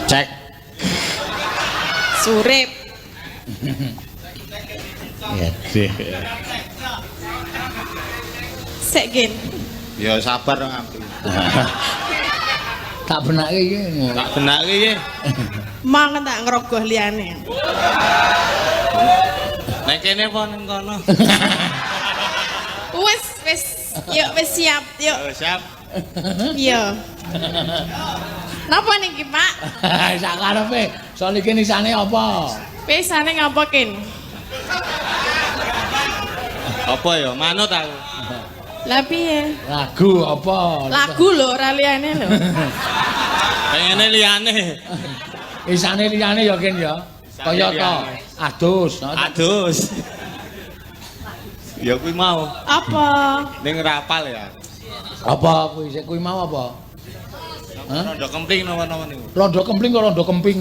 Cek. Surip. Ya deh. Sik Gin. Ya sabar dong aku. Tak benake iki. Tak benake iki. Mang tak ngerogoh liyane. Nek kene apa ning kono? Wis, yuk wis siap, yuk. Oh, siap. Iya. Napa niki, Pak? Sak karepe. Soal iki nisane apa? Pesane ngapa, Kin? Apa ya? Manut aku. Lah piye? Lagu apa? Lagu lho ora liyane lho. Pengene liyane. Isane liyane ya Kin ya. Kaya to. Adus. Adus. Ya kuwi mau. Apa? Ning rapal ya. Apa kuwi? Sik kuwi mau apa? Rondo kempling napa-napa niku. Rondo kempling kok rondo kemping.